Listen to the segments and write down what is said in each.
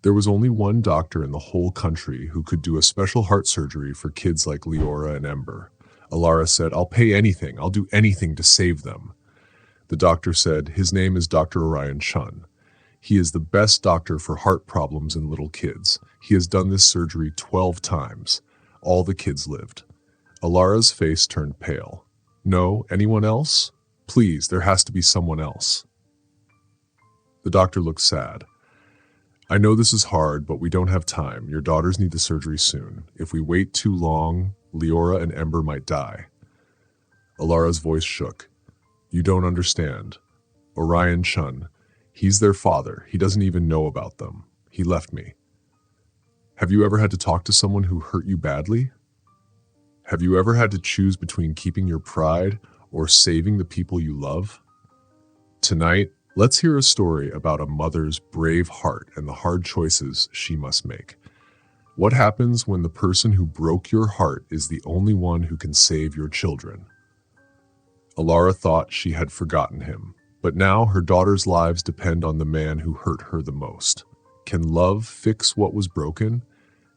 There was only one doctor in the whole country who could do a special heart surgery for kids like Leora and Ember. Alara said, "I'll pay anything. I'll do anything to save them." The doctor said, "His name is Dr. Orion Chun. He is the best doctor for heart problems in little kids. He has done this surgery 12 times. All the kids lived." Alara's face turned pale. "No, anyone else? Please, there has to be someone else." The doctor looked sad. "I know this is hard, but we don't have time. Your daughters need the surgery soon. If we wait too long, Leora and Ember might die." Alara's voice shook. "You don't understand. Orion Chun, he's their father. He doesn't even know about them. He left me." "Have you ever had to talk to someone who hurt you badly? Have you ever had to choose between keeping your pride or saving the people you love?" Tonight, let's hear a story about a mother's brave heart and the hard choices she must make. What happens when the person who broke your heart is the only one who can save your children? Alara thought she had forgotten him, but now her daughters' lives depend on the man who hurt her the most. Can love fix what was broken?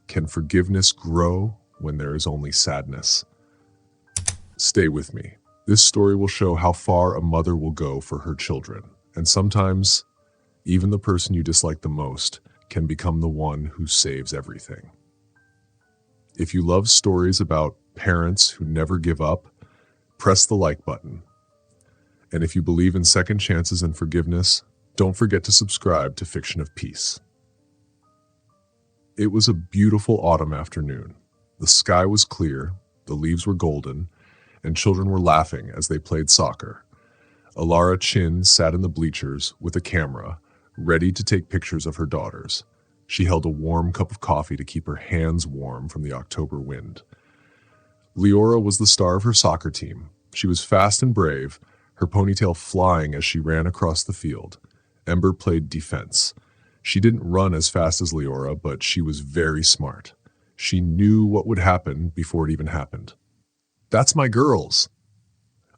Can forgiveness grow when there is only sadness? Stay with me. This story will show how far a mother will go for her children, and sometimes even the person you dislike the most can become the one who saves everything. If you love stories about parents who never give up, press the like button. And if you believe in second chances and forgiveness, don't forget to subscribe to Fiction of Peace. It was a beautiful autumn afternoon. The sky was clear, the leaves were golden, and children were laughing as they played soccer. Alara Chin sat in the bleachers with a camera, ready to take pictures of her daughters. She held a warm cup of coffee to keep her hands warm from the October wind. Leora was the star of her soccer team. She was fast and brave, her ponytail flying as she ran across the field. Ember played defense. She didn't run as fast as Leora, but she was very smart. She knew what would happen before it even happened. "That's my girls!"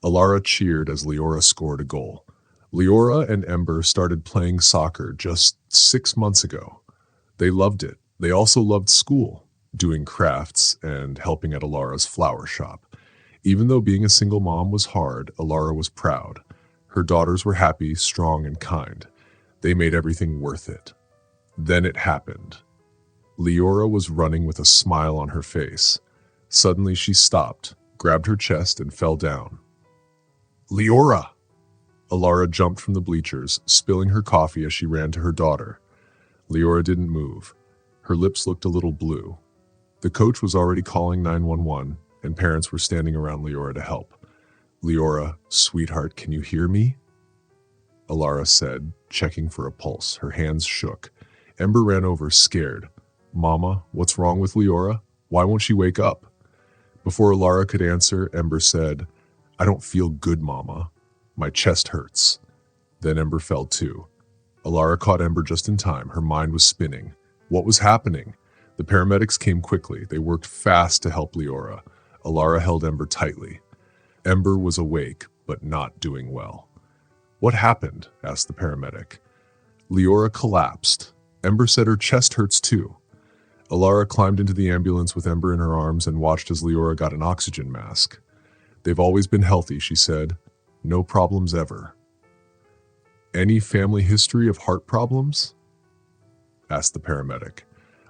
Alara cheered as Leora scored a goal. Leora and Ember started playing soccer just 6 months ago. They loved it. They also loved school, doing crafts and helping at Alara's flower shop. Even though being a single mom was hard, Alara was proud. Her daughters were happy, strong, and kind. They made everything worth it. Then it happened. Leora was running with a smile on her face. Suddenly she stopped, grabbed her chest, and fell down. "Leora!" Alara jumped from the bleachers, spilling her coffee as she ran to her daughter. Leora didn't move. Her lips looked a little blue. The coach was already calling 911, and parents were standing around Leora to help. "Leora, sweetheart, can you hear me?" Alara said, checking for a pulse. Her hands shook. Ember ran over, scared. "Mama, what's wrong with Leora? Why won't she wake up?" Before Alara could answer, Ember said, "I don't feel good, Mama. My chest hurts." Then Ember fell too. Alara caught Ember just in time. Her mind was spinning. What was happening? The paramedics came quickly. They worked fast to help Leora. Alara held Ember tightly. Ember was awake, but not doing well. "What happened?" asked the paramedic. Leora collapsed. Ember said her chest hurts too. Alara climbed into the ambulance with Ember in her arms and watched as Leora got an oxygen mask. "They've always been healthy," she said. "No problems ever." "Any family history of heart problems?" asked the paramedic.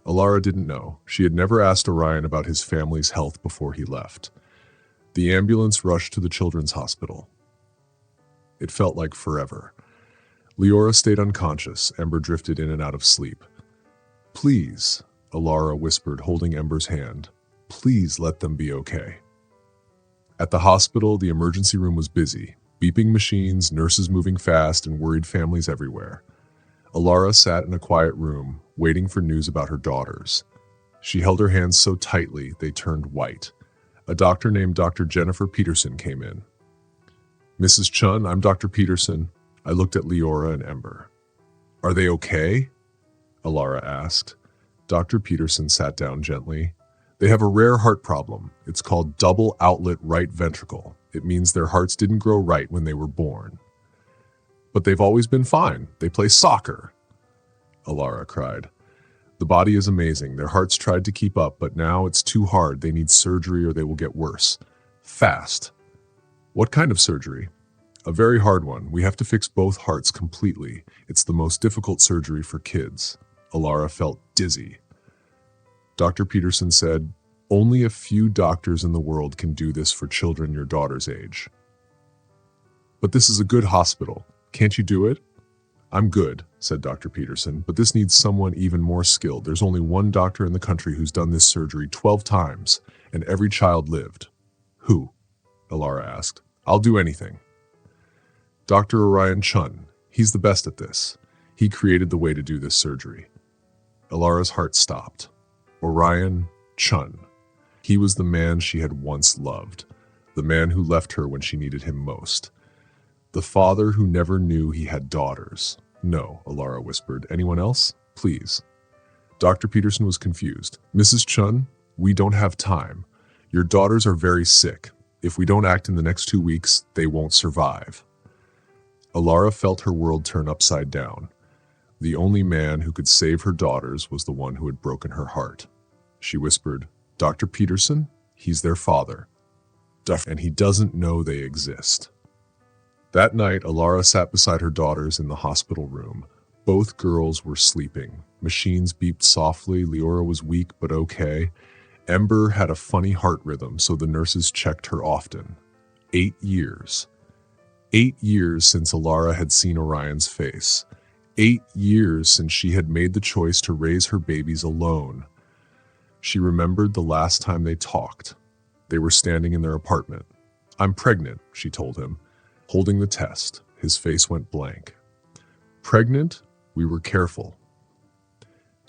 Alara didn't know. She had never asked Orion about his family's health before he left. The ambulance rushed to the children's hospital. It felt like forever. Leora stayed unconscious. Ember drifted in and out of sleep. "Please," Alara whispered, holding Ember's hand. "Please let them be okay." At the hospital, the emergency room was busy. Beeping machines, nurses moving fast, and worried families everywhere. Alara sat in a quiet room, waiting for news about her daughters. She held her hands so tightly they turned white. A doctor named Dr. Jennifer Peterson came in. "Mrs. Chun, I'm Dr. Peterson." I looked at Leora and Ember. "Are they okay?" Alara asked. Dr. Peterson sat down gently. "They have a rare heart problem. It's called double outlet right ventricle. It means their hearts didn't grow right when they were born." "But they've always been fine. They play soccer," Alara cried. The body is amazing. Their hearts tried to keep up, but now it's too hard. They need surgery or they will get worse. Fast. What kind of surgery? A very hard one. We have to fix both hearts completely. It's the most difficult surgery for kids. Alara felt dizzy. Dr. Peterson said, only a few doctors in the world can do this for children your daughter's age. But this is a good hospital. Can't you do it? I'm good, said Dr. Peterson, but this needs someone even more skilled. There's only one doctor in the country who's done this surgery 12 times, and every child lived. Who? Alara asked. I'll do anything. Dr. Orion Chun. He's the best at this. He created the way to do this surgery. Alara's heart stopped. Orion Chun. He was the man she had once loved, the man who left her when she needed him most. The father who never knew he had daughters. No, Alara whispered. Anyone else? Please. Dr. Peterson was confused. Mrs. Chun, we don't have time. Your daughters are very sick. If we don't act in the next 2 weeks, they won't survive. Alara felt her world turn upside down. The only man who could save her daughters was the one who had broken her heart. She whispered, Dr. Peterson, he's their father. And he doesn't know they exist. That night, Alara sat beside her daughters in the hospital room. Both girls were sleeping. Machines beeped softly. Leora was weak but okay. Ember had a funny heart rhythm, so the nurses checked her often. 8 years. 8 years since Alara had seen Orion's face. 8 years since she had made the choice to raise her babies alone. She remembered the last time they talked. They were standing in their apartment. I'm pregnant, she told him. Holding the test, his face went blank. Pregnant? We were careful.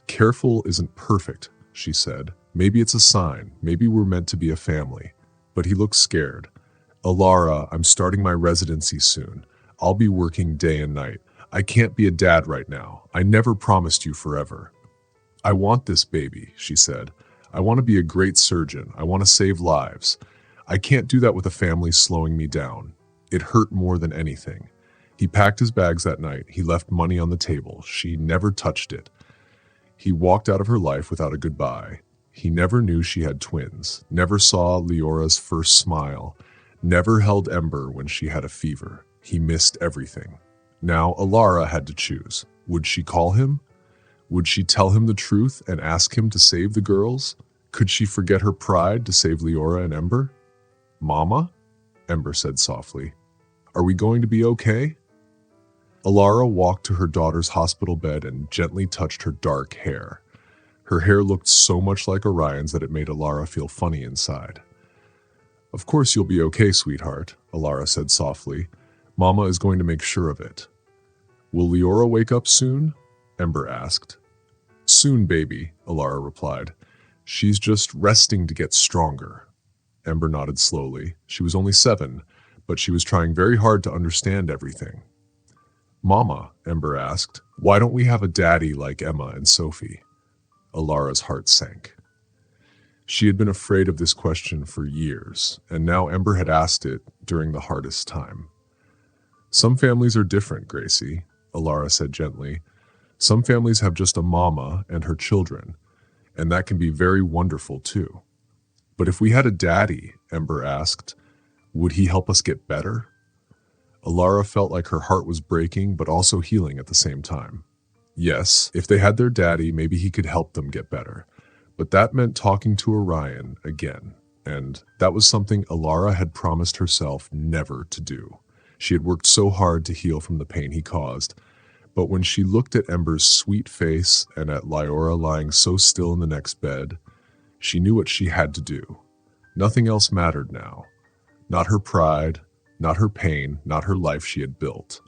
Careful isn't perfect, she said. Maybe it's a sign. Maybe we're meant to be a family. But he looked scared. Alara, I'm starting my residency soon. I'll be working day and night. I can't be a dad right now. I never promised you forever. I want this baby, she said. I want to be a great surgeon. I want to save lives. I can't do that with a family slowing me down. It hurt more than anything. He packed his bags that night. He left money on the table. She never touched it. He walked out of her life without a goodbye. He never knew she had twins, never saw Leora's first smile, never held Ember when she had a fever. He missed everything. Now Alara had to choose. Would she call him? Would she tell him the truth and ask him to save the girls? Could she forget her pride to save Leora and Ember? Mama? Ember said softly. Are we going to be okay? Alara walked to her daughter's hospital bed and gently touched her dark hair. Her hair looked so much like Orion's that it made Alara feel funny inside. Of course you'll be okay, sweetheart, Alara said softly. Mama is going to make sure of it. Will Leora wake up soon? Ember asked. Soon, baby, Alara replied. She's just resting to get stronger. Ember nodded slowly. She was only 7, but she was trying very hard to understand everything. Mama, Ember asked, why don't we have a daddy like Emma and Sophie? Alara's heart sank. She had been afraid of this question for years, and now Ember had asked it during the hardest time. Some families are different, Gracie, Alara said gently. Some families have just a mama and her children, and that can be very wonderful too. But if we had a daddy, Ember asked, would he help us get better? Alara felt like her heart was breaking but also healing at the same time. Yes, if they had their daddy, maybe he could help them get better. But that meant talking to Orion again, and that was something Alara had promised herself never to do. She had worked so hard to heal from the pain he caused, but when she looked at Ember's sweet face and at Leora lying so still in the next bed, she knew what she had to do. Nothing else mattered now. Not her pride, not her pain, not her life she had built.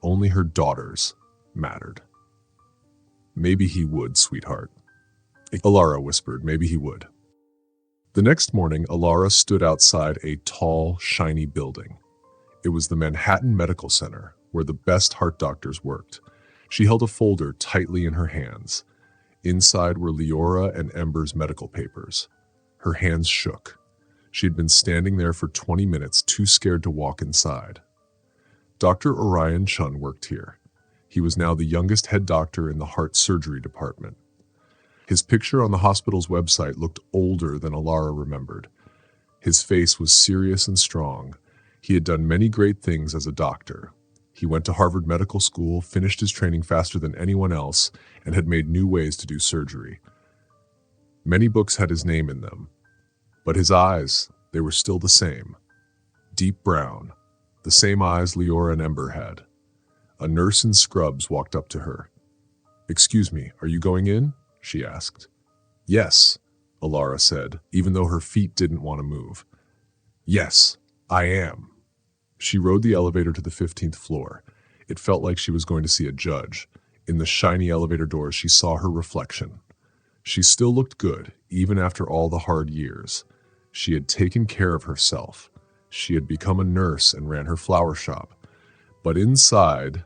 Only her daughters mattered. Maybe he would, sweetheart. Alara whispered, maybe he would. The next morning, Alara stood outside a tall, shiny building. It was the Manhattan Medical Center, where the best heart doctors worked. She held a folder tightly in her hands. Inside were Leora and Ember's medical papers. Her hands shook. She had been standing there for 20 minutes, too scared to walk inside. Dr. Orion Chun worked here. He was now the youngest head doctor in the heart surgery department. His picture on the hospital's website looked older than Alara remembered. His face was serious and strong. He had done many great things as a doctor. He went to Harvard Medical School, finished his training faster than anyone else, and had made new ways to do surgery. Many books had his name in them. But his eyes, they were still the same. Deep brown, the same eyes Leora and Ember had. A nurse in scrubs walked up to her. "Excuse me, are you going in?" she asked. "Yes," Alara said, even though her feet didn't want to move. "Yes, I am." She rode the elevator to the 15th floor. It felt like she was going to see a judge. In the shiny elevator doors, she saw her reflection. She still looked good, even after all the hard years. She had taken care of herself. She had become a nurse and ran her flower shop. But inside,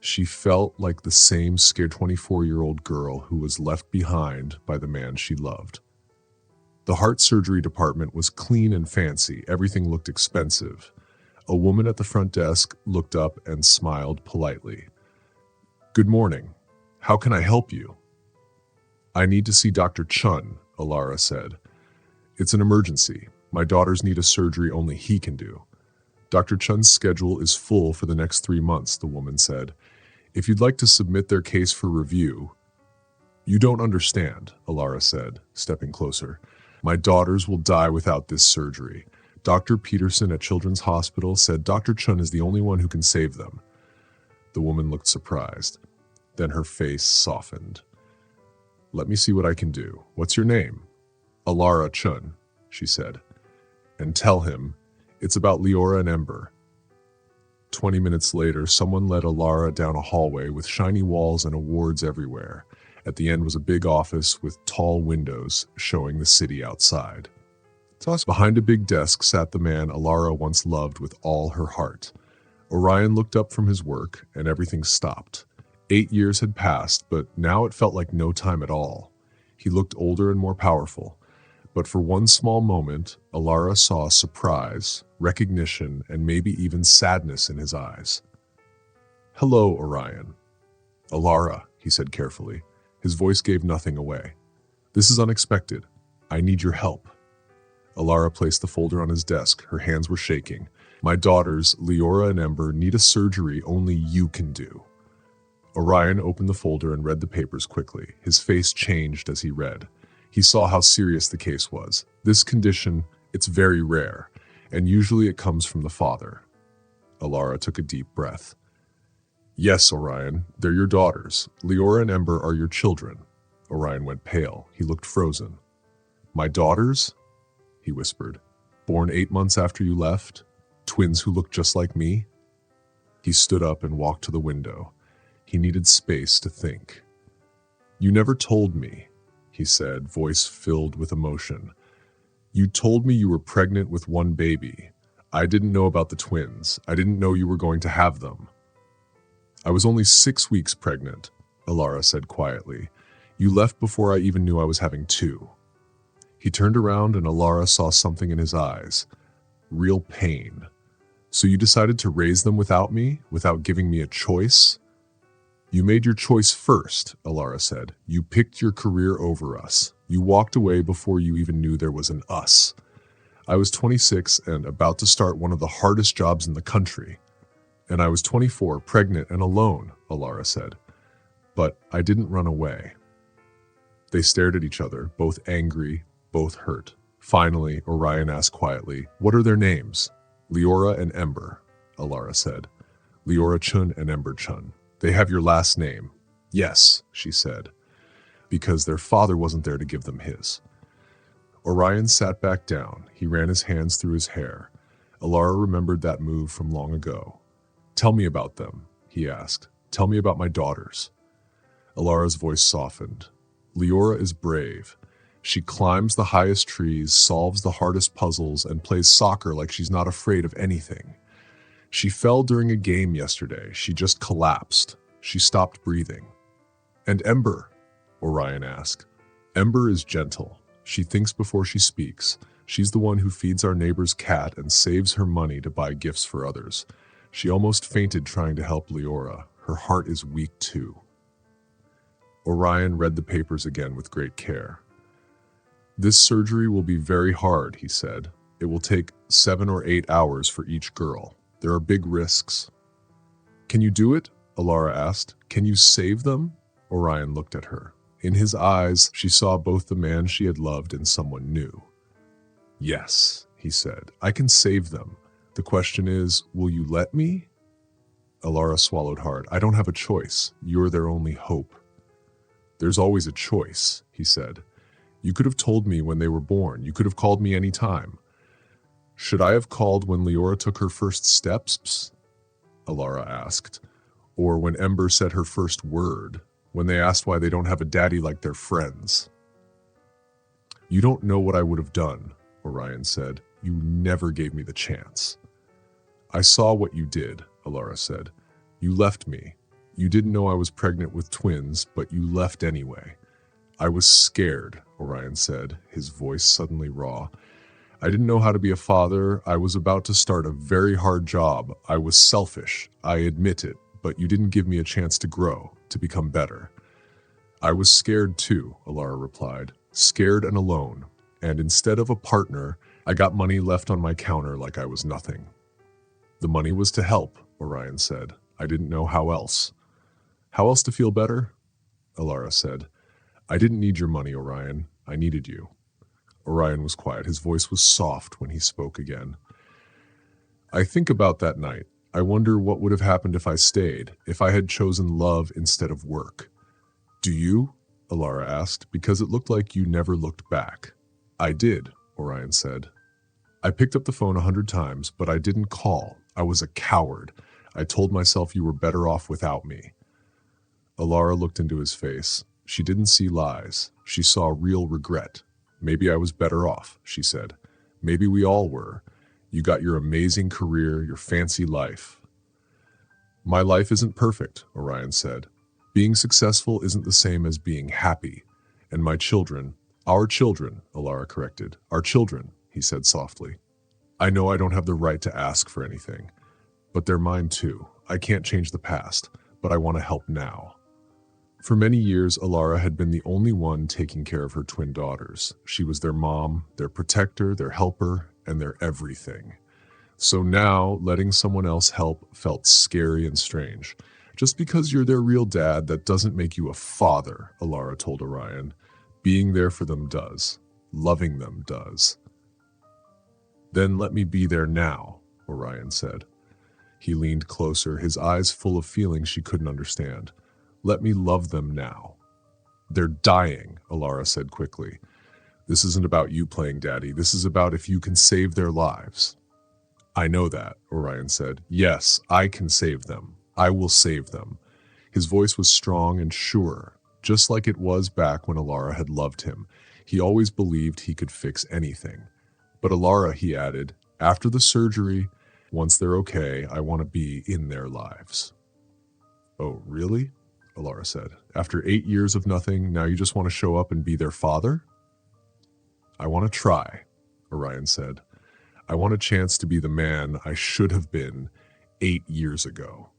she felt like the same scared 24-year-old girl who was left behind by the man she loved. The heart surgery department was clean and fancy. Everything looked expensive. A woman at the front desk looked up and smiled politely. "Good morning. How can I help you?" "I need to see Dr. Chun," Alara said. "It's an emergency. My daughters need a surgery only he can do." "Dr. Chun's schedule is full for the next 3 months," the woman said. "If you'd like to submit their case for review—" "You don't understand," Alara said, stepping closer. "My daughters will die without this surgery. Dr. Peterson at Children's Hospital said Dr. Chun is the only one who can save them." The woman looked surprised. Then her face softened. "Let me see what I can do. What's your name?" "Alara Chun," she said. "And tell him it's about Leora and Ember." 20 minutes later, someone led Alara down a hallway with shiny walls and awards everywhere. At the end was a big office with tall windows showing the city outside. Behind a big desk sat the man Alara once loved with all her heart. Orion looked up from his work, and everything stopped. 8 years had passed, but now it felt like no time at all. He looked older and more powerful. But for one small moment, Alara saw surprise, recognition, and maybe even sadness in his eyes. "Hello, Orion." "Alara," he said carefully. His voice gave nothing away. "This is unexpected. I need your help." Alara placed the folder on his desk. Her hands were shaking. "My daughters, Leora and Ember, need a surgery only you can do." Orion opened the folder and read the papers quickly. His face changed as he read. He saw how serious the case was. This condition, it's very rare, and usually it comes from the father. Alara took a deep breath. "Yes, Orion, they're your daughters. Leora and Ember are your children." Orion went pale. He looked frozen. "My daughters?" he whispered. "Born 8 months after you left? Twins who looked just like me?" He stood up and walked to the window. He needed space to think. "You never told me," he said, voice filled with emotion. "You told me you were pregnant with one baby. I didn't know about the twins. I didn't know you were going to have them." "I was only 6 weeks pregnant," Alara said quietly. "You left before I even knew I was having 2. He turned around and Alara saw something in his eyes. Real pain. "So you decided to raise them without me, without giving me a choice?" "You made your choice first," Alara said. "You picked your career over us. You walked away before you even knew there was an us. I was 26 and about to start one of the hardest jobs in the country. And I was 24, pregnant and alone," Alara said. "But I didn't run away." They stared at each other, both angry, both hurt. Finally, Orion asked quietly, "What are their names?" "Leora and Ember," Alara said. "Leora Chun and Ember Chun. They have your last name." "Yes," she said, "because their father wasn't there to give them his." Orion sat back down. He ran his hands through his hair. Alara remembered that move from long ago. "Tell me about them," he asked. "Tell me about my daughters." Alara's voice softened. "Leora is brave. She climbs the highest trees, solves the hardest puzzles, and plays soccer like she's not afraid of anything. She fell during a game yesterday. She just collapsed. She stopped breathing." "And Ember?" Orion asked. "Ember is gentle. She thinks before she speaks. She's the one who feeds our neighbor's cat and saves her money to buy gifts for others. She almost fainted trying to help Leora. Her heart is weak too." Orion read the papers again with great care. "This surgery will be very hard," he said. "It will take 7 or 8 hours for each girl. There are big risks." "Can you do it?" Alara asked. "Can you save them?" Orion looked at her. In his eyes, she saw both the man she had loved and someone new. "Yes," he said, "I can save them. The question is, will you let me?" Alara swallowed hard. "I don't have a choice. You're their only hope." "There's always a choice," he said. "You could have told me when they were born. You could have called me any time." "Should I have called when Leora took her first steps?" Alara asked. "Or when Ember said her first word? When they asked why they don't have a daddy like their friends?" "You don't know what I would have done," Orion said. "You never gave me the chance." "I saw what you did," Alara said. "You left me. You didn't know I was pregnant with twins, but you left anyway." "I was scared," Orion said, his voice suddenly raw. "I didn't know how to be a father. I was about to start a very hard job. I was selfish. I admit it, but you didn't give me a chance to grow, to become better." "I was scared too," Alara replied. "Scared and alone. And instead of a partner, I got money left on my counter like I was nothing." "The money was to help," Orion said. "I didn't know how else." "How else to feel better?" Alara said. "I didn't need your money, Orion. I needed you." Orion was quiet. His voice was soft when he spoke again. "I think about that night. I wonder what would have happened if I stayed, if I had chosen love instead of work." "Do you?" Alara asked, "because it looked like you never looked back." "I did," Orion said. "I picked up the phone 100 times, but I didn't call. I was a coward. I told myself you were better off without me." Alara looked into his face. She didn't see lies. She saw real regret. "Maybe I was better off," she said. "Maybe we all were. You got your amazing career, your fancy life." "My life isn't perfect," Orion said. "Being successful isn't the same as being happy. And my children, our children," Alara corrected. "Our children," he said softly. "I know I don't have the right to ask for anything, but they're mine too. I can't change the past, but I want to help now." For many years, Alara had been the only one taking care of her twin daughters. She was their mom, their protector, their helper, and their everything. So now, letting someone else help felt scary and strange. "Just because you're their real dad, that doesn't make you a father," Alara told Orion. "Being there for them does. Loving them does." "Then let me be there now," Orion said. He leaned closer, his eyes full of feelings she couldn't understand. "Let me love them now." "They're dying," Alara said quickly. "This isn't about you playing daddy. This is about if you can save their lives." "I know that," Orion said. "Yes, I can save them. I will save them." His voice was strong and sure, just like it was back when Alara had loved him. He always believed he could fix anything. "But Alara," he added, "after the surgery, once they're okay, I want to be in their lives." "Oh, really?" Alara said. "After 8 years of nothing, now you just want to show up and be their father?" "I want to try," Orion said. "I want a chance to be the man I should have been 8 years ago."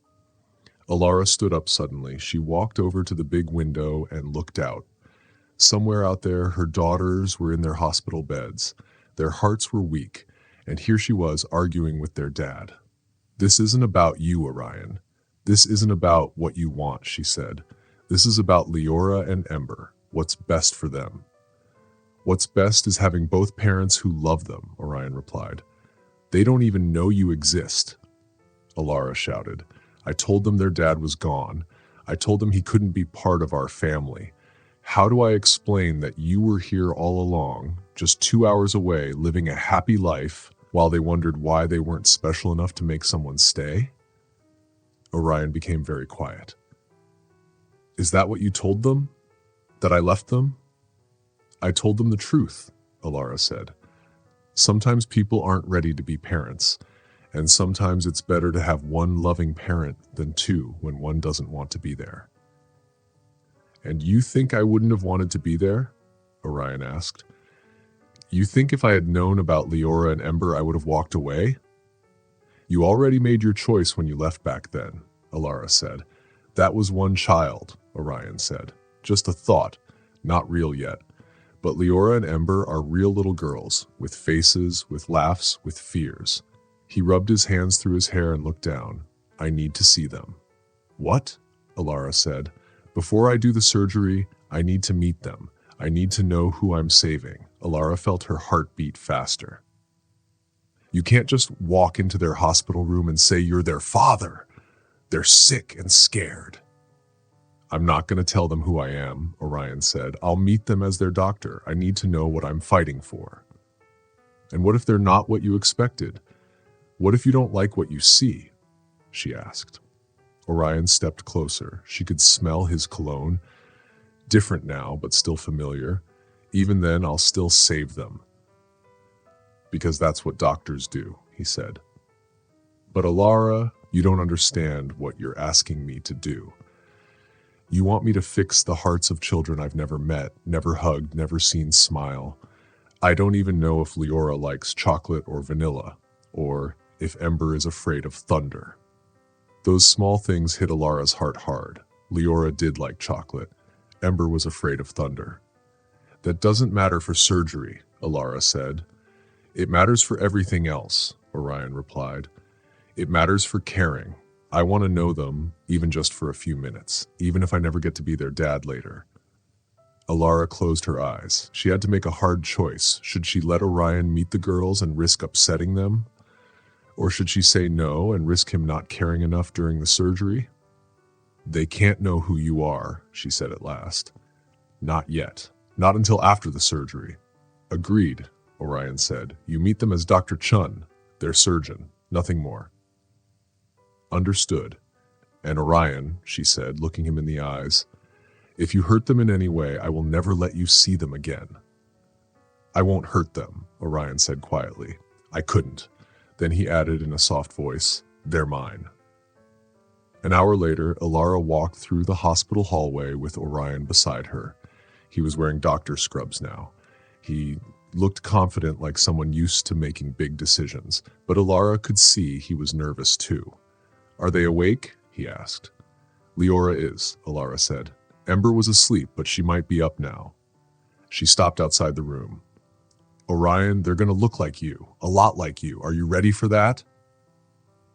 Alara stood up suddenly. She walked over to the big window and looked out. Somewhere out there, her daughters were in their hospital beds. Their hearts were weak, and here she was arguing with their dad. "This isn't about you, Orion. This isn't about what you want," she said. "This is about Leora and Ember, what's best for them." "What's best is having both parents who love them," Orion replied. "They don't even know you exist," Alara shouted. "I told them their dad was gone. I told them he couldn't be part of our family. How do I explain that you were here all along, just 2 hours away, living a happy life, while they wondered why they weren't special enough to make someone stay?" Orion became very quiet. "Is that what you told them? That I left them?" "I told them the truth," Alara said. "Sometimes people aren't ready to be parents, and sometimes it's better to have one loving parent than two when one doesn't want to be there." "And you think I wouldn't have wanted to be there?" Orion asked. "You think if I had known about Leora and Ember, I would have walked away?" "You already made your choice when you left back then," Alara said. "That was one child," Orion said. Just a thought, not real yet. But Leora and Ember are real little girls, with faces, with laughs, with fears. He rubbed his hands through his hair and looked down. I need to see them. What? Alara said. Before I do the surgery, I need to meet them. I need to know who I'm saving. Alara felt her heart beat faster. You can't just walk into their hospital room and say you're their father. They're sick and scared. I'm not going to tell them who I am, Orion said. I'll meet them as their doctor. I need to know what I'm fighting for. And what if they're not what you expected? What if you don't like what you see? She asked. Orion stepped closer. She could smell his cologne. Different now, but still familiar. Even then, I'll still save them. Because that's what doctors do, he said. But Alara, you don't understand what you're asking me to do. You want me to fix the hearts of children I've never met, never hugged, never seen smile. I don't even know if Leora likes chocolate or vanilla, or if Ember is afraid of thunder. Those small things hit Alara's heart hard. Leora did like chocolate. Ember was afraid of thunder. That doesn't matter for surgery, Alara said. It matters for everything else, Orion replied. It matters for caring. I want to know them, even just for a few minutes, even if I never get to be their dad later. Alara closed her eyes. She had to make a hard choice. Should she let Orion meet the girls and risk upsetting them? Or should she say no and risk him not caring enough during the surgery? They can't know who you are, she said at last. Not yet. Not until after the surgery. Agreed, Orion said. You meet them as Dr. Chun, their surgeon, nothing more. Understood. And Orion, she said, looking him in the eyes, if you hurt them in any way, I will never let you see them again. I won't hurt them, Orion said quietly. I couldn't. Then he added in a soft voice, they're mine. An hour later, Alara walked through the hospital hallway with Orion beside her. He was wearing doctor scrubs now. He looked confident, like someone used to making big decisions, but Alara could see he was nervous too. Are they awake? He asked. Leora is, Alara said. Ember was asleep, but she might be up now. She stopped outside the room. Orion, they're going to look like you, a lot like you. Are you ready for that?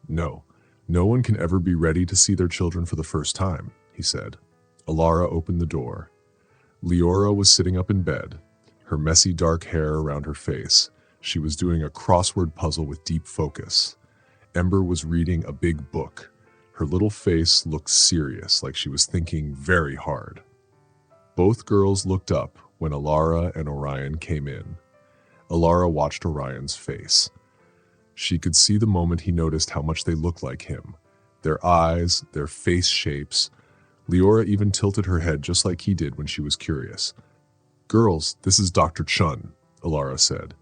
No. No one can ever be ready to see their children for the first time, he said. Alara opened the door. Leora was sitting up in bed, her messy dark hair around her face. She was doing a crossword puzzle with deep focus. Ember was reading a big book. Her little face looked serious, like she was thinking very hard. Both girls looked up when Alara and Orion came in. Alara watched Orion's face. She could see the moment he noticed how much they looked like him. Their eyes, their face shapes. Leora even tilted her head just like he did when she was curious. Girls, this is Dr. Chun, Alara said.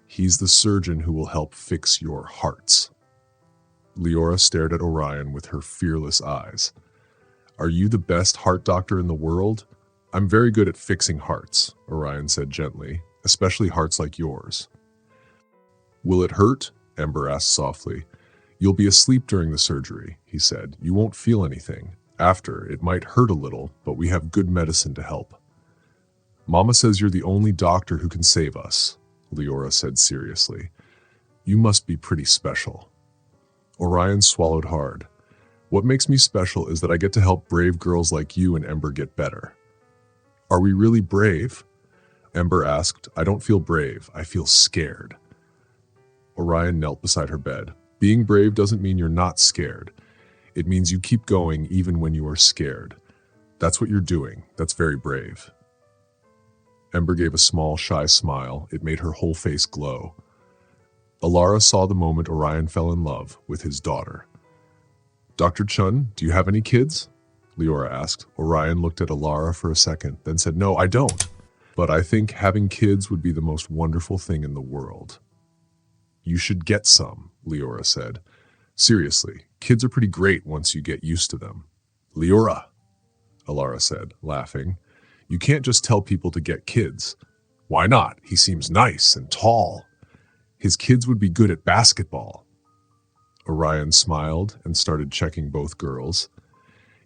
He's the surgeon who will help fix your hearts. Leora stared at Orion with her fearless eyes. Are you the best heart doctor in the world? I'm very good at fixing hearts, Orion said gently, especially hearts like yours. Will it hurt? Ember asked softly. You'll be asleep during the surgery, he said. You won't feel anything. After, it might hurt a little, but we have good medicine to help. Mama says you're the only doctor who can save us, Leora said seriously. You must be pretty special. Orion swallowed hard. What makes me special is that I get to help brave girls like you and Ember get better. Are we really brave? Ember asked. I don't feel brave. I feel scared. Orion knelt beside her bed. Being brave doesn't mean you're not scared. It means you keep going even when you are scared. That's what you're doing. That's very brave. Ember gave a small, shy smile. It made her whole face glow. Alara saw the moment Orion fell in love with his daughter. Dr. Chun, do you have any kids? Leora asked. Orion looked at Alara for a second, then said, No, I don't. But I think having kids would be the most wonderful thing in the world. You should get some, Leora said. Seriously, kids are pretty great once you get used to them. Leora, Alara said, laughing. You can't just tell people to get kids. Why not? He seems nice and tall. His kids would be good at basketball. Orion smiled and started checking both girls.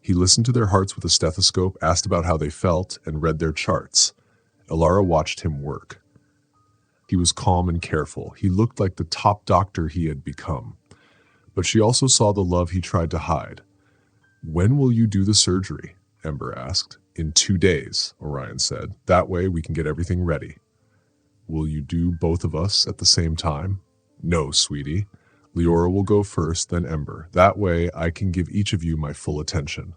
He listened to their hearts with a stethoscope, asked about how they felt, and read their charts. Alara watched him work. He was calm and careful. He looked like the top doctor he had become. But she also saw the love he tried to hide. "When will you do the surgery?" Ember asked. "In 2 days," Orion said. "That way we can get everything ready." "Will you do both of us at the same time?" "No, sweetie. Leora will go first, then Ember. That way I can give each of you my full attention."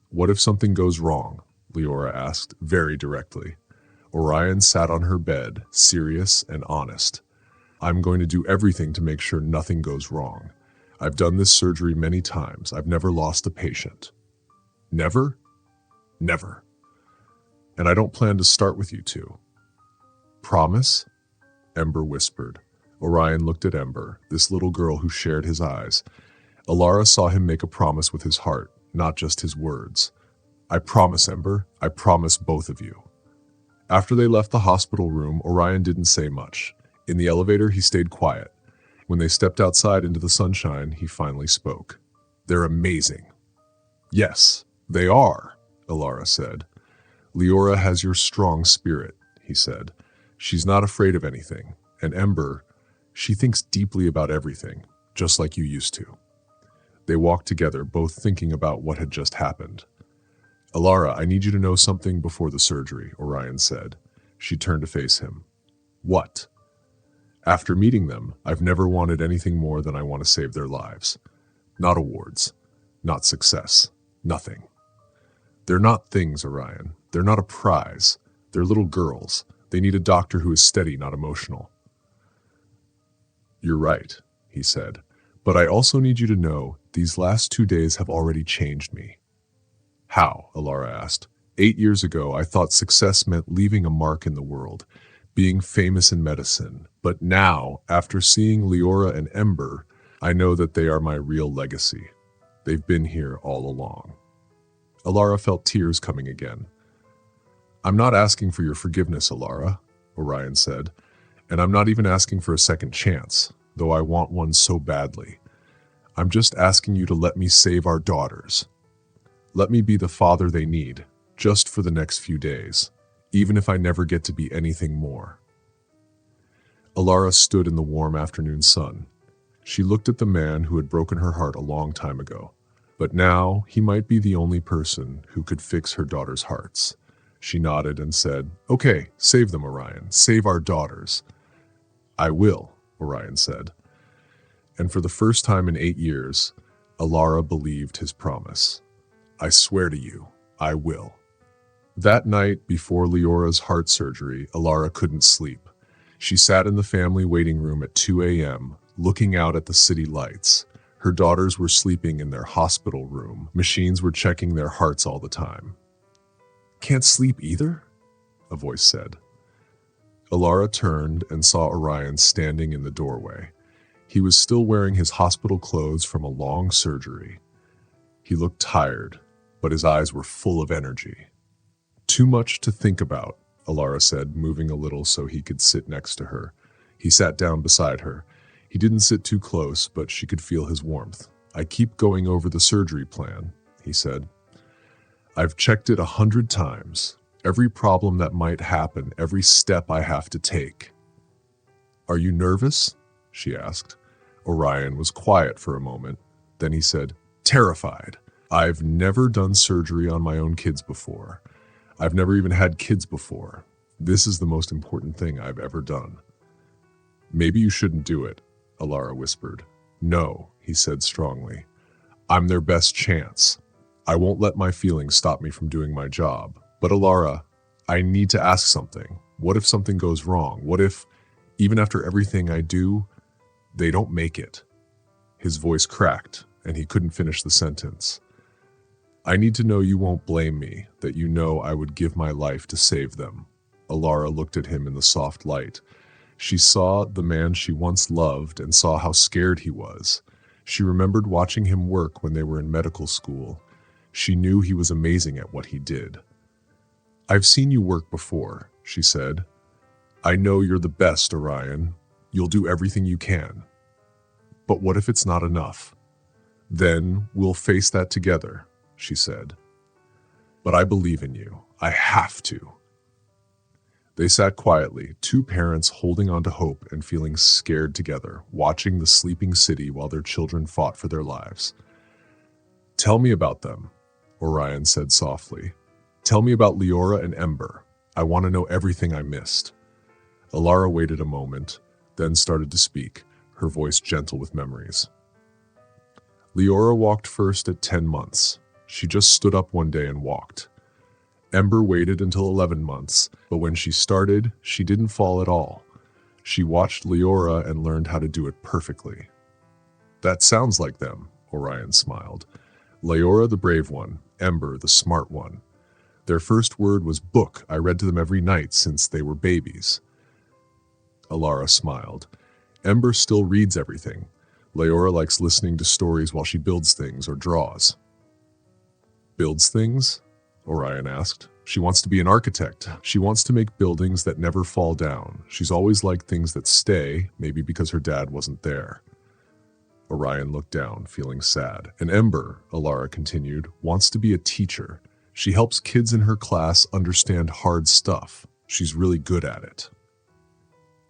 "What if something goes wrong?" Leora asked, very directly. Orion sat on her bed, serious and honest. "I'm going to do everything to make sure nothing goes wrong. I've done this surgery many times. I've never lost a patient." "Never?" "Never. And I don't plan to start with you two." "Promise?" Ember whispered. Orion looked at Ember, this little girl who shared his eyes. Alara saw him make a promise with his heart, not just his words. "I promise, Ember. I promise both of you." After they left the hospital room, Orion didn't say much. In the elevator, he stayed quiet. When they stepped outside into the sunshine, he finally spoke. "They're amazing." "Yes, they are," Alara said. "Leora has your strong spirit," he said. "She's not afraid of anything. And Ember, she thinks deeply about everything, just like you used to." They walked together, both thinking about what had just happened. "Alara, I need you to know something before the surgery," Orion said. She turned to face him. "What?" "After meeting them, I've never wanted anything more than I want to save their lives. Not awards, not success, nothing. They're not things, Orion. They're not a prize. They're little girls. They need a doctor who is steady, not emotional." "You're right," he said. "But I also need you to know these last 2 days have already changed me." "How?" Alara asked. 8 years ago, I thought success meant leaving a mark in the world, being famous in medicine. But now, after seeing Leora and Ember, I know that they are my real legacy. They've been here all along." Alara felt tears coming again. "I'm not asking for your forgiveness, Alara," Orion said. "And I'm not even asking for a second chance, though I want one so badly. I'm just asking you to let me save our daughters. Let me be the father they need, just for the next few days, even if I never get to be anything more." Alara stood in the warm afternoon sun. She looked at the man who had broken her heart a long time ago. But now he might be the only person who could fix her daughters' hearts. She nodded and said, "Okay, save them, Orion. Save our daughters." "I will," Orion said. And for the first time in 8 years, Alara believed his promise. "I swear to you, I will." That night, before Leora's heart surgery, Alara couldn't sleep. She sat in the family waiting room at 2 a.m., looking out at the city lights. Her daughters were sleeping in their hospital room. Machines were checking their hearts all the time. "Can't sleep either?" a voice said. Alara turned and saw Orion standing in the doorway. He was still wearing his hospital clothes from a long surgery. He looked tired, but his eyes were full of energy. "Too much to think about," Alara said, moving a little so he could sit next to her. He sat down beside her. He didn't sit too close, but she could feel his warmth. "I keep going over the surgery plan," he said. "I've checked it 100 times. Every problem that might happen, every step I have to take." "Are you nervous?" she asked. Orion was quiet for a moment. Then he said, "Terrified. I've never done surgery on my own kids before. I've never even had kids before. This is the most important thing I've ever done." "Maybe you shouldn't do it," Alara whispered. "No," he said strongly. "I'm their best chance. I won't let my feelings stop me from doing my job. But Alara, I need to ask something. What if something goes wrong? What if, even after everything I do, they don't make it?" His voice cracked, and he couldn't finish the sentence. "I need to know you won't blame me, that you know I would give my life to save them." Alara looked at him in the soft light. She saw the man she once loved and saw how scared he was. She remembered watching him work when they were in medical school. She knew he was amazing at what he did. "I've seen you work before," she said. "I know you're the best, Orion. You'll do everything you can. But what if it's not enough? Then we'll face that together. she said. "But I believe in you. I have to." They sat quietly, two parents holding on to hope and feeling scared together, watching the sleeping city while their children fought for their lives. "Tell me about them," Orion said softly. "Tell me about Leora and Ember. I want to know everything I missed." Alara waited a moment, then started to speak, her voice gentle with memories. Leora walked first at 10 months. She just stood up one day and walked. Ember waited until 11 months, but when she started, she didn't fall at all. She watched Leora and learned how to do it perfectly. "That sounds like them," Orion smiled. "Leora the brave one, Ember the smart one. Their first word was book. I read to them every night since they were babies." Alara smiled. "Ember still reads everything. Leora likes listening to stories while she builds things or draws." "Builds things?" Orion asked. "She wants to be an architect. She wants to make buildings that never fall down. She's always liked things that stay, maybe because her dad wasn't there." Orion looked down, feeling sad. "And Ember," Alara continued, "wants to be a teacher. She helps kids in her class understand hard stuff. She's really good at it."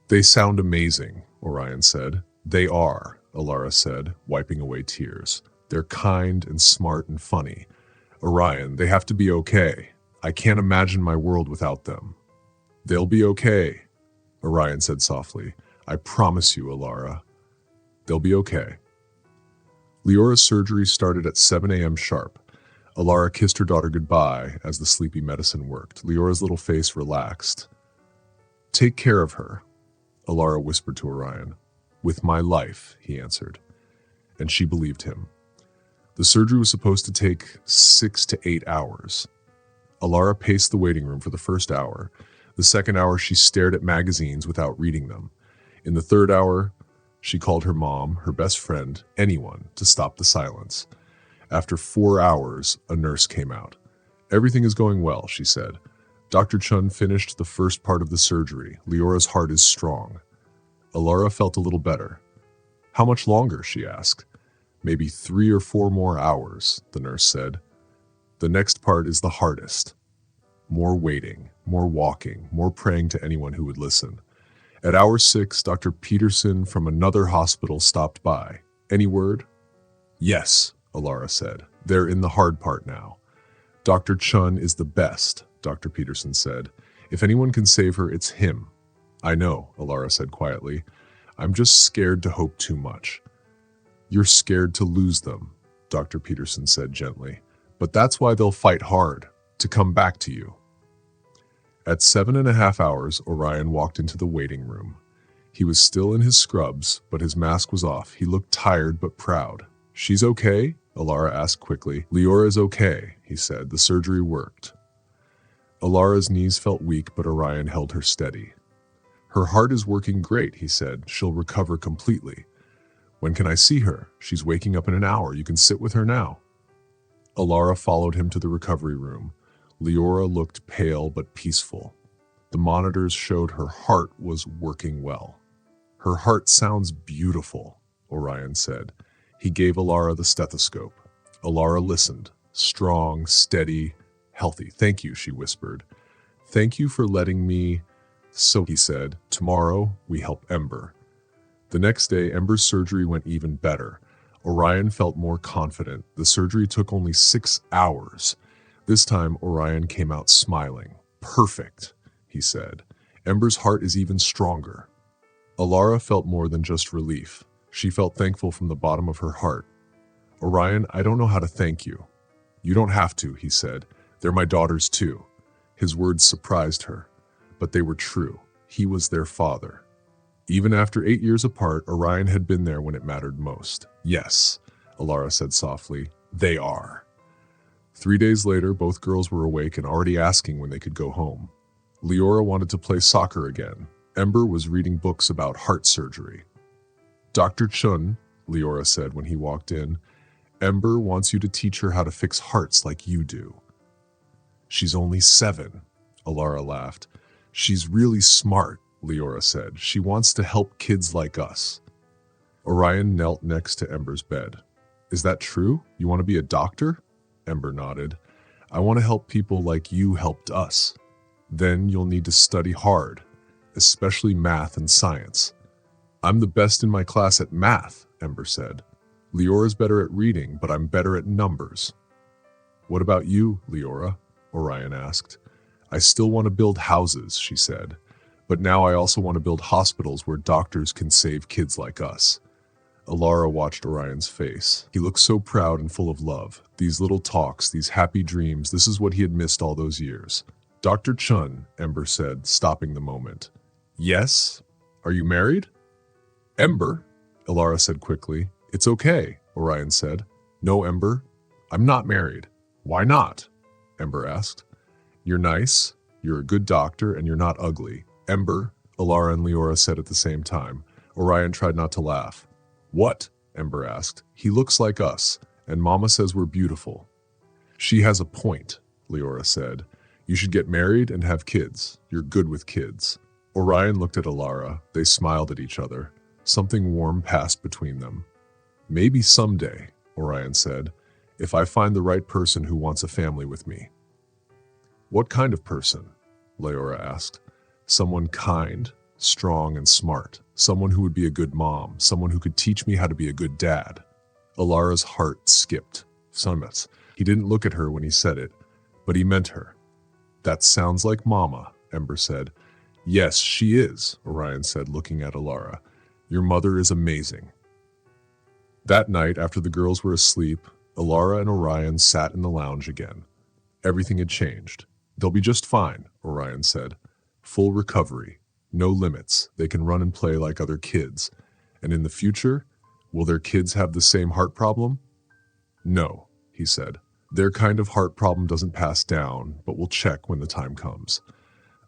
"They sound amazing," Orion said. "They are," Alara said, wiping away tears. "They're kind and smart and funny. Orion, they have to be okay. I can't imagine my world without them." "They'll be okay," Orion said softly. "I promise you, Alara. They'll be okay." Leora's surgery started at 7 a.m. sharp. Alara kissed her daughter goodbye as the sleepy medicine worked. Leora's little face relaxed. "Take care of her," Alara whispered to Orion. "With my life," he answered. And she believed him. The surgery was supposed to take 6 to 8 hours. Alara paced the waiting room for the first hour. The second hour, she stared at magazines without reading them. In the third hour, she called her mom, her best friend, anyone, to stop the silence. After 4 hours, a nurse came out. "Everything is going well," she said. "Dr. Chun finished the first part of the surgery. Leora's heart is strong." Alara felt a little better. "How much longer?" she asked. "Maybe 3 or 4 more hours," the nurse said. "The next part is the hardest. More waiting, more walking, more praying to anyone who would listen." At hour 6, Dr. Peterson from another hospital stopped by. "Any word?" "Yes," Alara said. "They're in the hard part now. Dr. Chun is the best," Dr. Peterson said. "If anyone can save her, it's him." "I know," Alara said quietly. "I'm just scared to hope too much." "You're scared to lose them," Dr. Peterson said gently. "But that's why they'll fight hard, to come back to you." At 7.5 hours, Orion walked into the waiting room. He was still in his scrubs, but his mask was off. He looked tired but proud. "She's okay?" Alara asked quickly. "Leora is okay," he said. "The surgery worked." Alara's knees felt weak, but Orion held her steady. "Her heart is working great," he said. "She'll recover completely." "When can I see her?" "She's waking up in an hour. You can sit with her now." Alara followed him to the recovery room. Leora looked pale but peaceful. The monitors showed her heart was working well. "Her heart sounds beautiful," Orion said. He gave Alara the stethoscope. Alara listened. Strong, steady, healthy. "Thank you," she whispered. "Thank you for letting me..." "So," he said, "tomorrow we help Ember." The next day, Ember's surgery went even better. Orion felt more confident. The surgery took only 6 hours. This time, Orion came out smiling. "Perfect," he said. "Ember's heart is even stronger." Alara felt more than just relief. She felt thankful from the bottom of her heart. "Orion, I don't know how to thank you." "You don't have to," he said. "They're my daughters too." His words surprised her, but they were true. He was their father. Even after 8 years apart, Orion had been there when it mattered most. "Yes," Alara said softly, "they are." 3 days later, both girls were awake and already asking when they could go home. Leora wanted to play soccer again. Ember was reading books about heart surgery. "Dr. Chun," Leora said when he walked in, "Ember wants you to teach her how to fix hearts like you do." "She's only 7, Alara laughed. "She's really smart," Leora said. "She wants to help kids like us." Orion knelt next to Ember's bed. "Is that true? You want to be a doctor?" Ember nodded. I want to help people like you helped us. Then you'll need to study hard, especially math and science. I'm the best in my class at math, Ember said. Leora's better at reading, but I'm better at numbers. What about you, Leora? Orion asked. I still want to build houses, she said. But now I also want to build hospitals where doctors can save kids like us. Alara watched Orion's face. He looked so proud and full of love. These little talks, these happy dreams, this is what he had missed all those years. Dr. Chun, Ember said, stopping the moment. Yes? Are you married? Ember, Alara said quickly. It's okay, Orion said. No, Ember, I'm not married. Why not? Ember asked. You're nice, you're a good doctor, and you're not ugly. Ember, Alara and Leora said at the same time. Orion tried not to laugh. What? Ember asked. He looks like us, and Mama says we're beautiful. She has a point, Leora said. You should get married and have kids. You're good with kids. Orion looked at Alara. They smiled at each other. Something warm passed between them. Maybe someday, Orion said, if I find the right person who wants a family with me. What kind of person? Leora asked. Someone kind, strong, and smart. Someone who would be a good mom. Someone who could teach me how to be a good dad. Alara's heart skipped. Summits. He didn't look at her when he said it, but he meant her. That sounds like Mama, Ember said. Yes, she is, Orion said, looking at Alara. Your mother is amazing. That night, after the girls were asleep, Alara and Orion sat in the lounge again. Everything had changed. They'll be just fine, Orion said. Full recovery. No limits. They can run and play like other kids. And in the future, will their kids have the same heart problem? No, he said. Their kind of heart problem doesn't pass down, but we'll check when the time comes.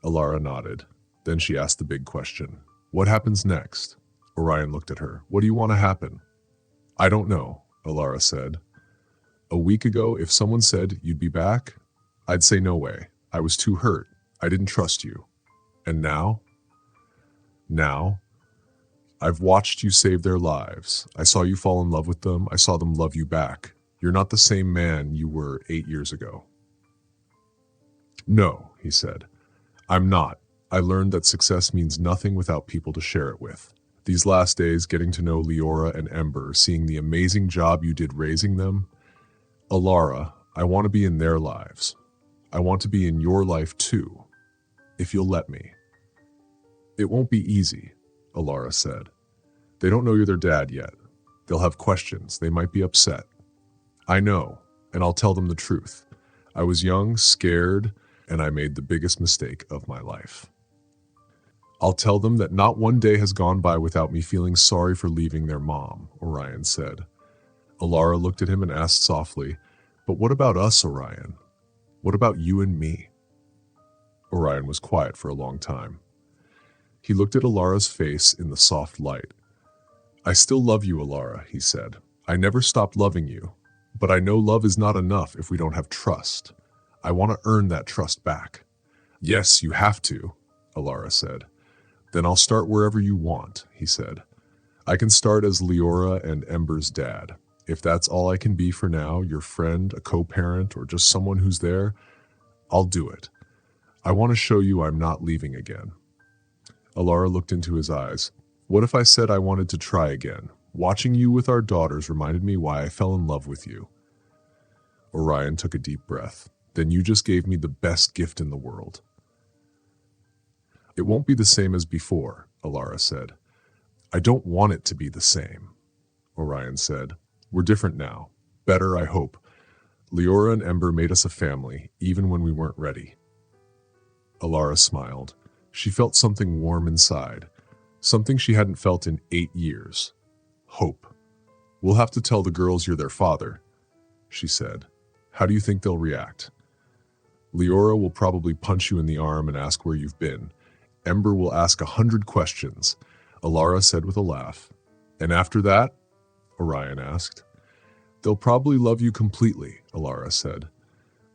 Alara nodded. Then she asked the big question. What happens next? Orion looked at her. What do you want to happen? I don't know, Alara said. A week ago, if someone said you'd be back, I'd say no way. I was too hurt. I didn't trust you. And now? Now, I've watched you save their lives. I saw you fall in love with them. I saw them love you back. You're not the same man you were 8 years ago. No, he said. I'm not. I learned that success means nothing without people to share it with. These last days, getting to know Leora and Ember, seeing the amazing job you did raising them. Alara, I want to be in their lives. I want to be in your life too, if you'll let me. It won't be easy, Alara said. They don't know you're their dad yet. They'll have questions. They might be upset. I know, and I'll tell them the truth. I was young, scared, and I made the biggest mistake of my life. I'll tell them that not one day has gone by without me feeling sorry for leaving their mom, Orion said. Alara looked at him and asked softly, But what about us, Orion? What about you and me? Orion was quiet for a long time. He looked at Alara's face in the soft light. I still love you, Alara, he said. I never stopped loving you. But I know love is not enough if we don't have trust. I want to earn that trust back. Yes, you have to, Alara said. Then I'll start wherever you want, he said. I can start as Leora and Ember's dad. If that's all I can be for now, your friend, a co-parent, or just someone who's there, I'll do it. I want to show you I'm not leaving again. Alara looked into his eyes. What if I said I wanted to try again? Watching you with our daughters reminded me why I fell in love with you. Orion took a deep breath. Then you just gave me the best gift in the world. It won't be the same as before, Alara said. I don't want it to be the same, Orion said. We're different now. Better, I hope. Leora and Ember made us a family, even when we weren't ready. Alara smiled. She felt something warm inside, something she hadn't felt in 8 years. Hope. We'll have to tell the girls you're their father, she said. How do you think they'll react? Leora will probably punch you in the arm and ask where you've been. Ember will ask 100 questions, Alara said with a laugh. And after that? Orion asked. They'll probably love you completely, Alara said.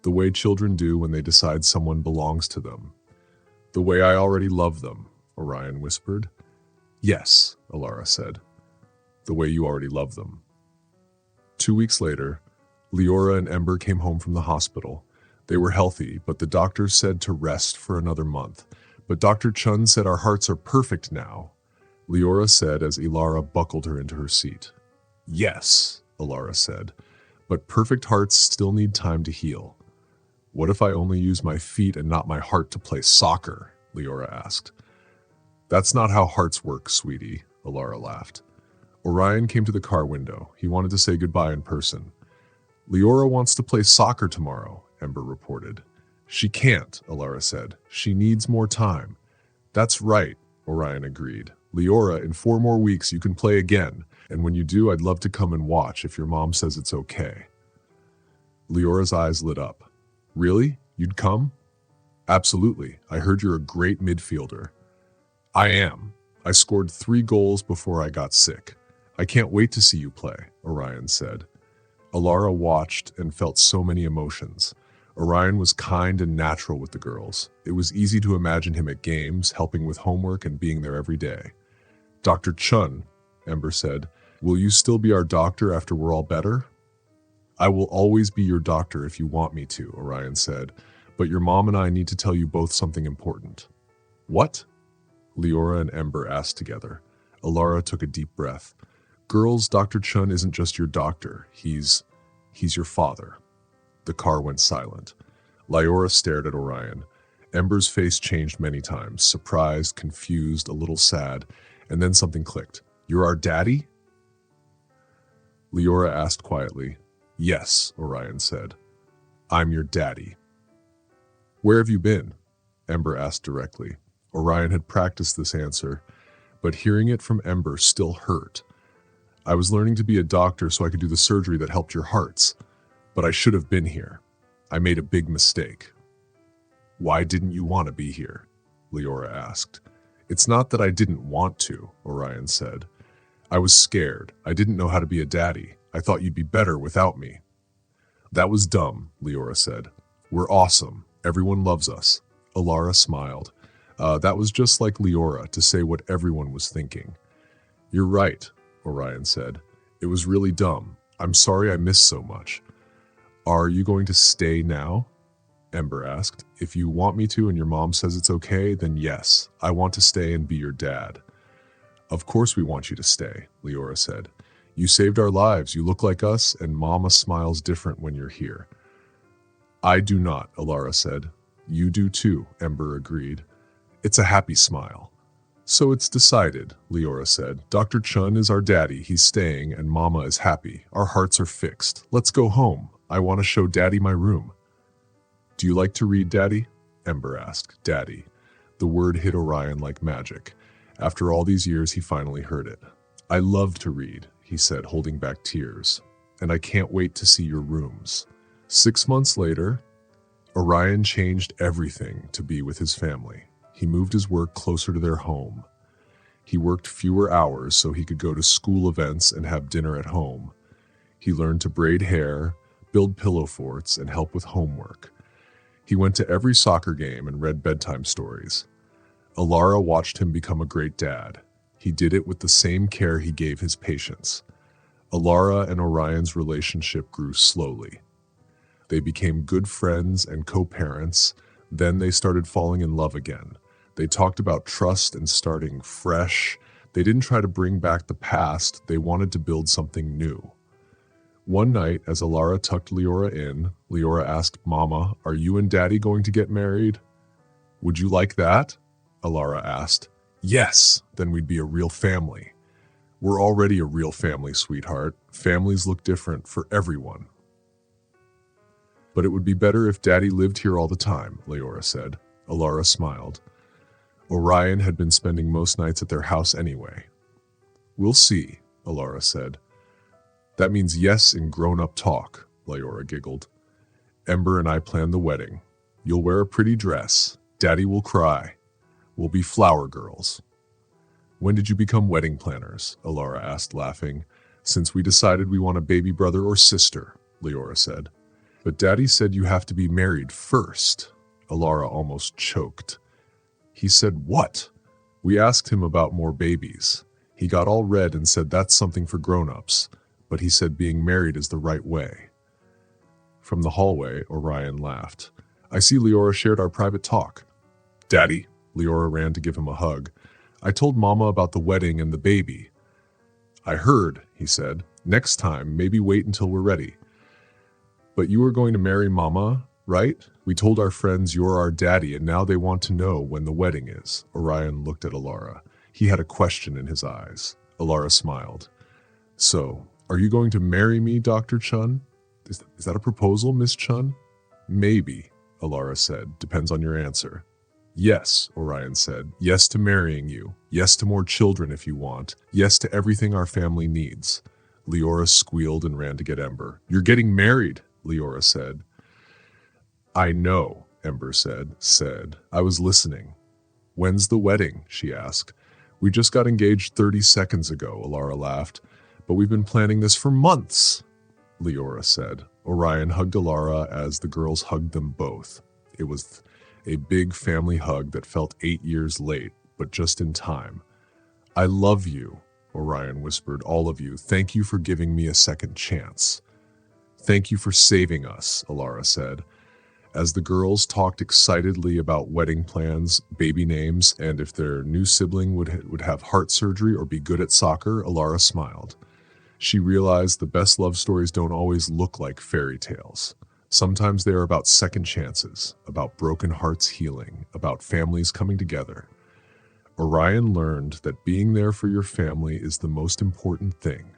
The way children do when they decide someone belongs to them. The way I already love them, Orion whispered. Yes, Alara said. The way you already love them. 2 weeks later, Leora and Ember came home from the hospital. They were healthy, but the doctor said to rest for another month. But Dr. Chun said our hearts are perfect now, Leora said as Ilara buckled her into her seat. Yes, Ilara said, but perfect hearts still need time to heal. What if I only use my feet and not my heart to play soccer? Leora asked. That's not how hearts work, sweetie, Ilara laughed. Orion came to the car window. He wanted to say goodbye in person. Leora wants to play soccer tomorrow, Ember reported. She can't, Ilara said. She needs more time. That's right, Orion agreed. Leora, in 4 more weeks you can play again, and when you do, I'd love to come and watch if your mom says it's okay. Leora's eyes lit up. Really? You'd come? Absolutely. I heard you're a great midfielder. I am. I scored 3 goals before I got sick. I can't wait to see you play, Orion said. Ilara watched and felt so many emotions. Orion was kind and natural with the girls. It was easy to imagine him at games, helping with homework and being there every day. Dr. Chun, Ember said, will you still be our doctor after we're all better? I will always be your doctor if you want me to, Orion said, but your mom and I need to tell you both something important. What? Leora and Ember asked together. Ilara took a deep breath. Girls, Dr. Chun isn't just your doctor. He's your father. The car went silent. Leora stared at Orion. Ember's face changed many times, surprised, confused, a little sad, and then something clicked. You're our daddy? Leora asked quietly. Yes, Orion said. I'm your daddy. Where have you been? Ember asked directly. Orion had practiced this answer, but hearing it from Ember still hurt. I was learning to be a doctor so I could do the surgery that helped your hearts, but I should have been here. I made a big mistake. Why didn't you want to be here? Leora asked. It's not that I didn't want to, Orion said. I was scared. I didn't know how to be a daddy. I thought you'd be better without me. That was dumb, Leora said. We're awesome. Everyone loves us. Ilara smiled. That was just like Leora to say what everyone was thinking. You're right, Orion said. It was really dumb. I'm sorry I missed so much. Are you going to stay now? Ember asked. If you want me to and your mom says it's okay, then yes, I want to stay and be your dad. Of course we want you to stay, Leora said. You saved our lives, you look like us, and Mama smiles different when you're here. I do not, Ilara said. You do too, Ember agreed. It's a happy smile. So it's decided, Leora said. Dr. Chun is our daddy, he's staying, and Mama is happy. Our hearts are fixed. Let's go home. I want to show Daddy my room. Do you like to read, Daddy? Ember asked. Daddy. The word hit Orion like magic. After all these years, he finally heard it. I love to read, he said, holding back tears. And I can't wait to see your rooms. 6 months later, Orion changed everything to be with his family. He moved his work closer to their home. He worked fewer hours so he could go to school events and have dinner at home. He learned to braid hair, build pillow forts, and help with homework. He went to every soccer game and read bedtime stories. Ilara watched him become a great dad. He did it with the same care he gave his patients. Ilara and Orion's relationship grew slowly. They became good friends and co-parents. Then they started falling in love again. They talked about trust and starting fresh. They didn't try to bring back the past. They wanted to build something new. One night, as Ilara tucked Leora in, Leora asked, Mama, are you and Daddy going to get married? Would you like that? Ilara asked. Yes, then we'd be a real family. We're already a real family, sweetheart. Families look different for everyone. But it would be better if Daddy lived here all the time, Leora said. Ilara smiled. Orion had been spending most nights at their house anyway. We'll see, Ilara said. That means yes in grown-up talk, Leora giggled. Ember and I planned the wedding. You'll wear a pretty dress. Daddy will cry. We'll be flower girls. When did you become wedding planners? Ilara asked, laughing. Since we decided we want a baby brother or sister, Leora said. But Daddy said you have to be married first. Ilara almost choked. He said, what? We asked him about more babies. He got all red and said that's something for grown-ups. But he said being married is the right way. From the hallway, Orion laughed. I see Leora shared our private talk. Daddy, Leora ran to give him a hug. I told Mama about the wedding and the baby. I heard, he said. Next time, maybe wait until we're ready. But you are going to marry Mama, right? We told our friends you're our daddy, and now they want to know when the wedding is. Orion looked at Alara. He had a question in his eyes. Alara smiled. So, are you going to marry me, Dr. Chun? Is that a proposal, Miss Chun? Maybe, Alara said. Depends on your answer. Yes, Orion said. Yes to marrying you. Yes to more children if you want. Yes to everything our family needs. Leora squealed and ran to get Ember. You're getting married, Leora said. I know, Ember said. I was listening. When's the wedding? She asked. We just got engaged 30 seconds ago, Alara laughed. But we've been planning this for months, Leora said. Orion hugged Alara as the girls hugged them both. It was a big family hug that felt 8 years late, but just in time. I love you, Orion whispered, all of you. Thank you for giving me a second chance. Thank you for saving us, Alara said. As the girls talked excitedly about wedding plans, baby names, and if their new sibling would have heart surgery or be good at soccer, Alara smiled. She realized the best love stories don't always look like fairy tales. Sometimes they are about second chances, about broken hearts healing, about families coming together. Orion learned that being there for your family is the most important thing.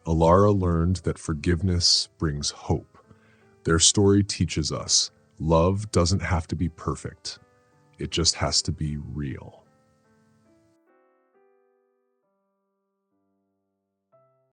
Alara learned that forgiveness brings hope. Their story teaches us love doesn't have to be perfect. It just has to be real.